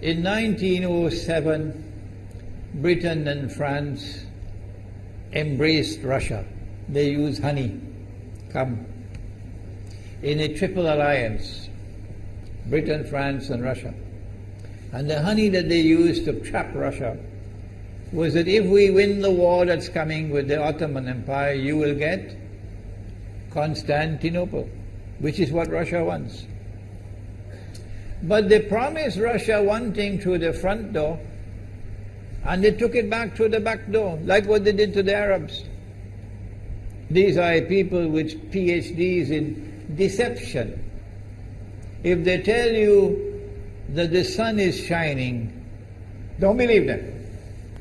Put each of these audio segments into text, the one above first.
In 1907, Britain and France embraced Russia. They used honey, in a triple alliance, Britain, France and Russia. And the honey that they used to trap Russia was that if we win the war that's coming with the Ottoman Empire, you will get Constantinople, which is what Russia wants. But they promised Russia one thing through the front door, and they took it back through the back door, like what they did to the Arabs. These are people with PhDs in deception. If they tell you that the sun is shining, don't believe them.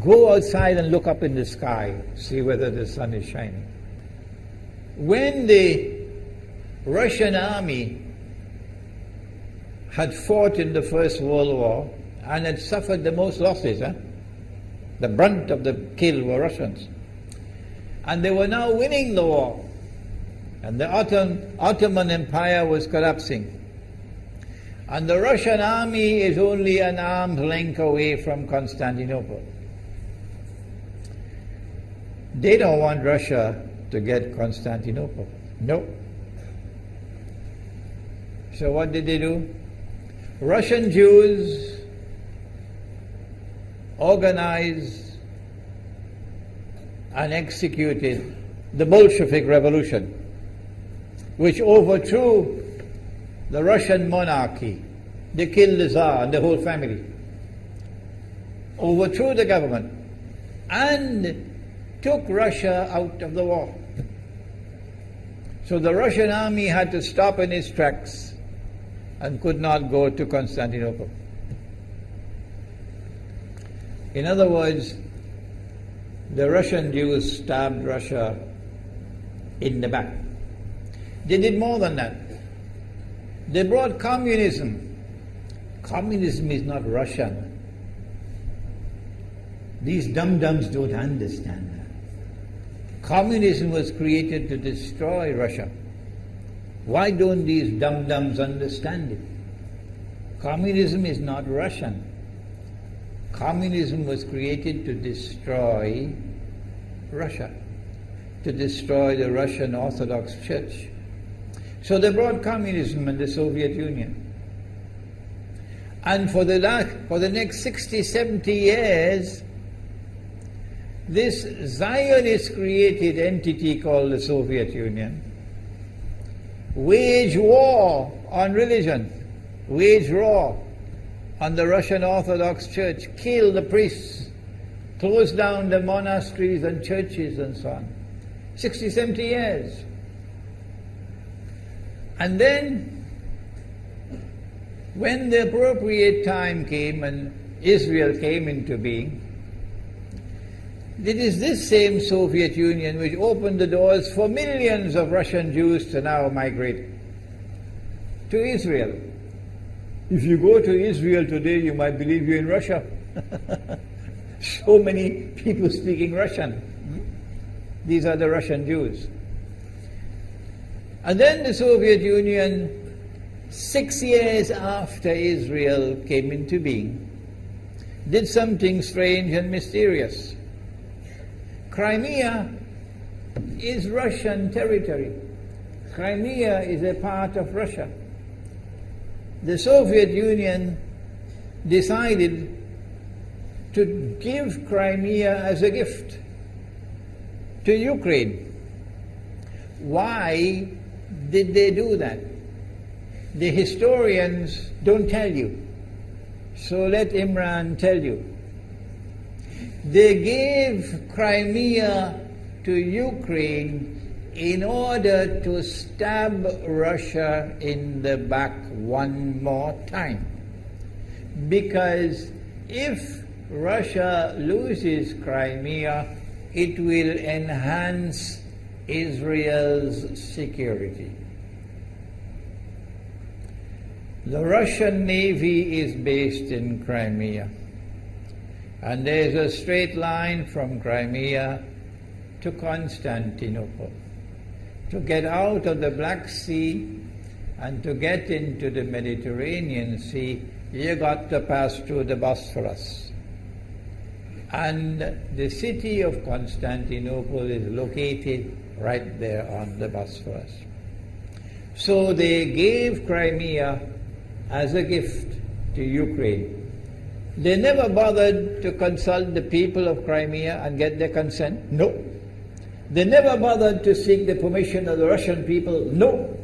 Go outside and look up in the sky, see whether the sun is shining. When the Russian army had fought in the First World War and had suffered the most losses, the brunt of the kill were Russians. And they were now winning the war. And the Ottoman Empire was collapsing. And the Russian army is only an arm's length away from Constantinople. They don't want Russia to get Constantinople. No. So what did they do? Russian Jews organized and executed the Bolshevik Revolution, which overthrew the Russian monarchy. They killed the Tsar and the whole family, overthrew the government, and took Russia out of the war. So the Russian army had to stop in its tracks and could not go to Constantinople. In other words, the Russian Jews stabbed Russia in the back. They did more than that. They brought communism. Communism is not Russian. These dum-dums don't understand that. Communism was created to destroy Russia. Why don't these dum-dums understand it? Communism is not Russian. Communism was created to destroy Russia, to destroy the Russian Orthodox Church. So they brought communism in the Soviet Union. And for the next 60, 70 years, this Zionist-created entity called the Soviet Union waged war on religion, waged war on the Russian Orthodox Church, killed the priests, closed down the monasteries and churches and so on. 60, 70 years. And then, when the appropriate time came and Israel came into being, it is this same Soviet Union which opened the doors for millions of Russian Jews to now migrate to Israel. If you go to Israel today, you might believe you're in Russia. So many people speaking Russian. These are the Russian Jews. And then the Soviet Union, 6 years after Israel came into being, did something strange and mysterious. Crimea is Russian territory. Crimea is a part of Russia. The Soviet Union decided to give Crimea as a gift to Ukraine. Why did they do that? The historians don't tell you. So let Imran tell you. They gave Crimea to Ukraine in order to stab Russia in the back one more time. Because if Russia loses Crimea, it will enhance Israel's security. The Russian Navy is based in Crimea, and there is a straight line from Crimea to Constantinople. To get out of the Black Sea and to get into the Mediterranean Sea, you got to pass through the Bosphorus. And the city of Constantinople is located right there on the Bosphorus. So they gave Crimea as a gift to Ukraine. They never bothered to consult the people of Crimea and get their consent. No. They never bothered to seek the permission of the Russian people. No.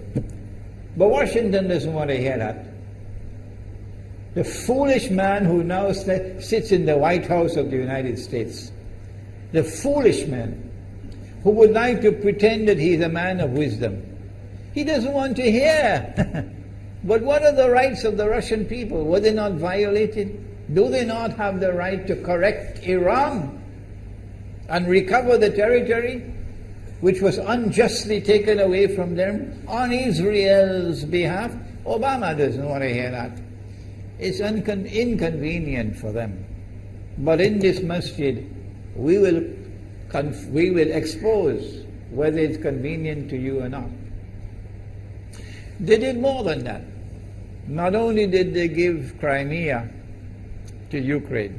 But Washington doesn't want to hear that. The foolish man who now sits in the White House of the United States, the foolish man who would like to pretend that he's a man of wisdom, he doesn't want to hear. But what are the rights of the Russian people? Were they not violated? Do they not have the right to correct Iran and recover the territory which was unjustly taken away from them on Israel's behalf? Obama doesn't want to hear that. It's inconvenient for them. But in this masjid, we will expose whether it's convenient to you or not. They did more than that. Not only did they give Crimea to Ukraine,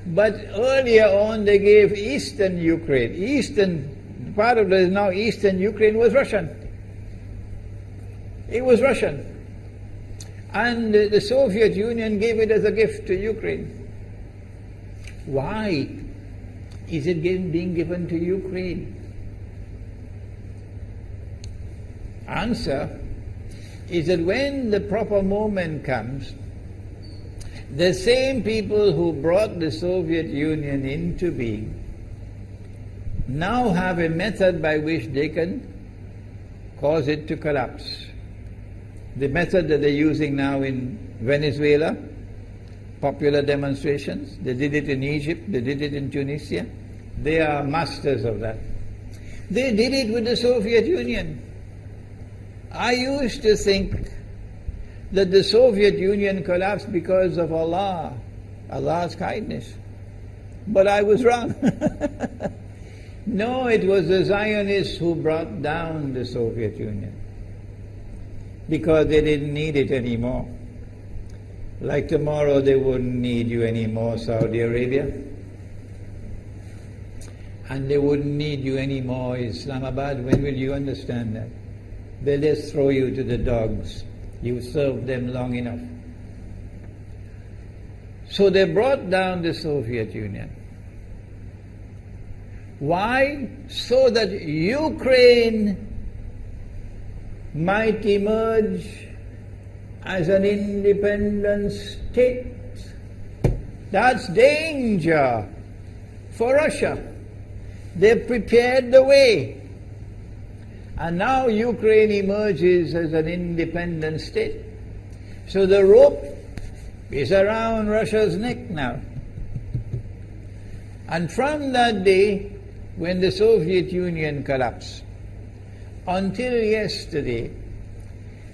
but earlier on they gave eastern Ukraine. Eastern, part of the now eastern Ukraine was Russian. It was Russian. And the Soviet Union gave it as a gift to Ukraine. Why is it being given to Ukraine? Answer is that when the proper moment comes, the same people who brought the Soviet Union into being now have a method by which they can cause it to collapse. The method that they're using now in Venezuela, popular demonstrations, they did it in Egypt, they did it in Tunisia. They are masters of that. They did it with the Soviet Union. I used to think that the Soviet Union collapsed because of Allah's kindness. But I was wrong. No, it was the Zionists who brought down the Soviet Union because they didn't need it anymore. Like tomorrow they wouldn't need you anymore, Saudi Arabia. And they wouldn't need you anymore, Islamabad. When will you understand that? They'll just throw you to the dogs. You served them long enough. So they brought down the Soviet Union. Why? So that Ukraine might emerge as an independent state. That's danger for Russia. They've prepared the way. And now Ukraine emerges as an independent state. So the rope is around Russia's neck now. And from that day, when the Soviet Union collapsed, until yesterday,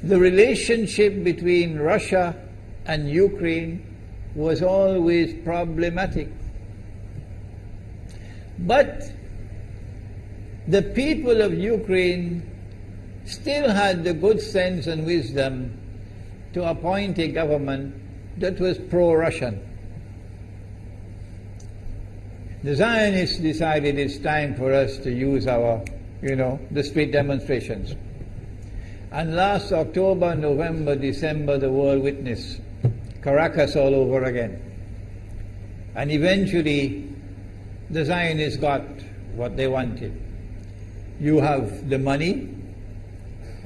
the relationship between Russia and Ukraine was always problematic. But the people of Ukraine still had the good sense and wisdom to appoint a government that was pro-Russian. The Zionists decided it's time for us to use our, the street demonstrations. And last October, November, December, the world witnessed Caracas all over again. And eventually, the Zionists got what they wanted. You have the money,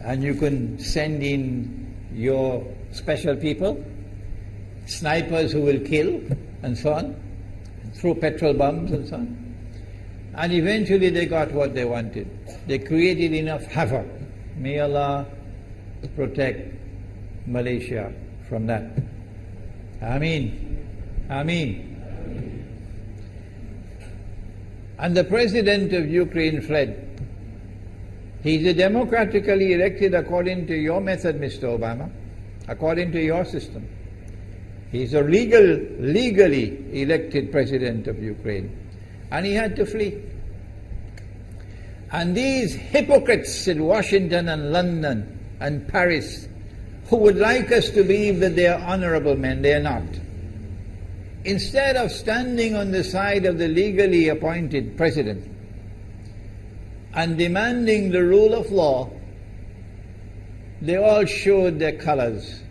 and you can send in your special people, snipers who will kill, and so on, throw petrol bombs and so on. And eventually they got what they wanted. They created enough havoc. May Allah protect Malaysia from that. Ameen. Ameen. And the president of Ukraine fled. He's a democratically elected according to your method, Mr. Obama, according to your system. He's a legally elected president of Ukraine. And he had to flee. And these hypocrites in Washington and London and Paris who would like us to believe that they are honorable men. They are not. Instead of standing on the side of the legally appointed president and demanding the rule of law, they all showed their colors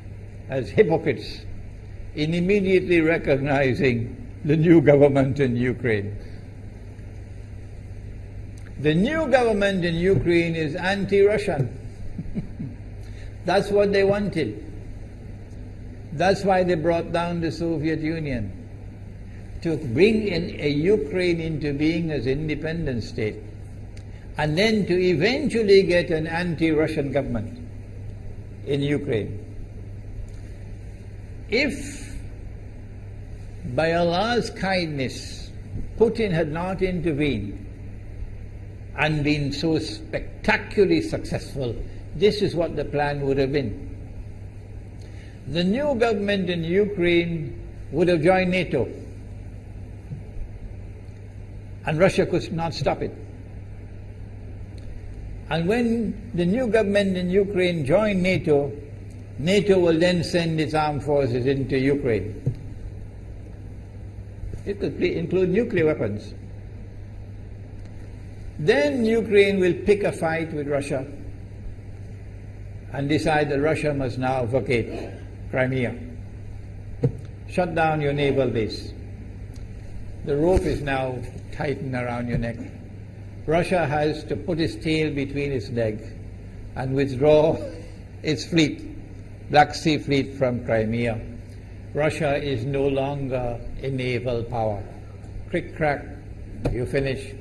as hypocrites in immediately recognizing the new government in Ukraine. The new government in Ukraine is anti-Russian. That's what they wanted. That's why they brought down the Soviet Union, to bring in a Ukraine into being as independent state, and then to eventually get an anti-Russian government in Ukraine. If by Allah's kindness Putin had not intervened and been so spectacularly successful, this is what the plan would have been. The new government in Ukraine would have joined NATO, and Russia could not stop it. And when the new government in Ukraine joined NATO, NATO will then send its armed forces into Ukraine. It could include nuclear weapons. Then Ukraine will pick a fight with Russia and decide that Russia must now vacate Crimea. Shut down your naval base. The rope is now tightened around your neck. Russia has to put its tail between its legs and withdraw its fleet, Black Sea Fleet, from Crimea. Russia is no longer a naval power. Crick crack, you finish.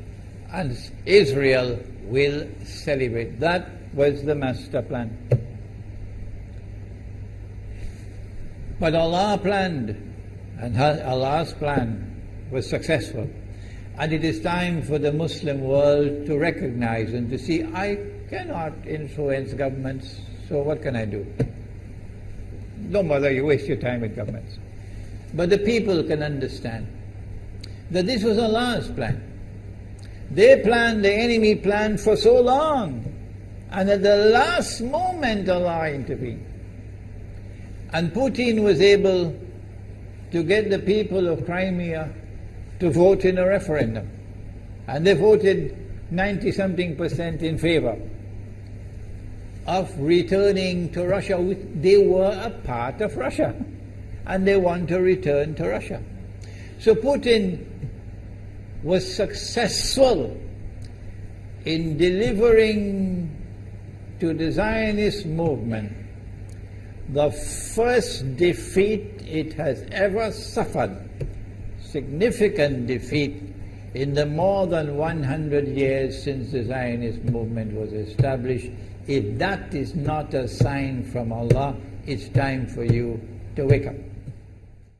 And Israel will celebrate. That was the master plan. But Allah planned, and Allah's plan was successful. And it is time for the Muslim world to recognize and to see, I cannot influence governments, so what can I do? Don't bother, you waste your time with governments. But the people can understand that this was Allah's plan. They planned, the enemy planned for so long, and at the last moment Allah intervened. And Putin was able to get the people of Crimea to vote in a referendum. And they voted 90-something% in favor of returning to Russia. They were a part of Russia, and they want to return to Russia. So Putin was successful in delivering to the Zionist movement the first defeat it has ever suffered, significant defeat in the more than 100 years since the Zionist movement was established. If that is not a sign from Allah, it's time for you to wake up.